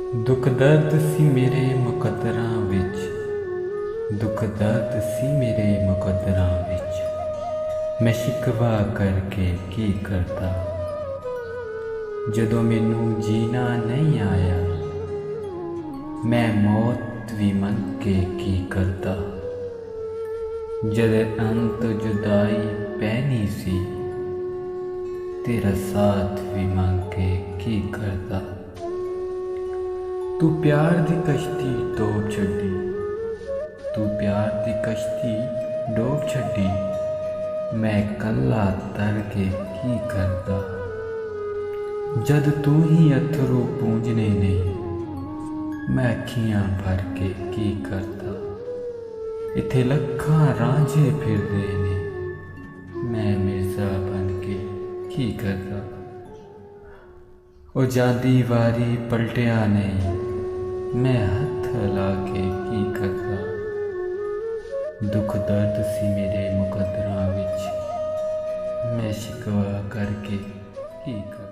दुख दर्द सी मेरे मुकद्दरां विच, दुख दर्द सी मेरे मुकद्दरां विच, मैं शिकवा करके की करता। जदों मैनू जीना नहीं आया, मैं मौत भी मन के की करता। जद अंत जुदाई पैनी सी, तेरा साथ भी मंग के की करता। तू प्यार दी कश्ती डोब छड्डी, तू प्यार दी कश्ती डोब छड्डी, मैं कल्ला तर के की करदा। जद तू ही अथरू पूंजने नहीं, मैं अखियां भर के की करदा। इत्थे लखां रांझे फिरदे ने, मैं मिर्जा बन के की करदा। ओ जांदी वारी पलटिया नहीं, मैं हथ ला के की करदा। दुख दर्द सी मेरे मुकद्दरां विच, मैं शिकवा करके की करदा।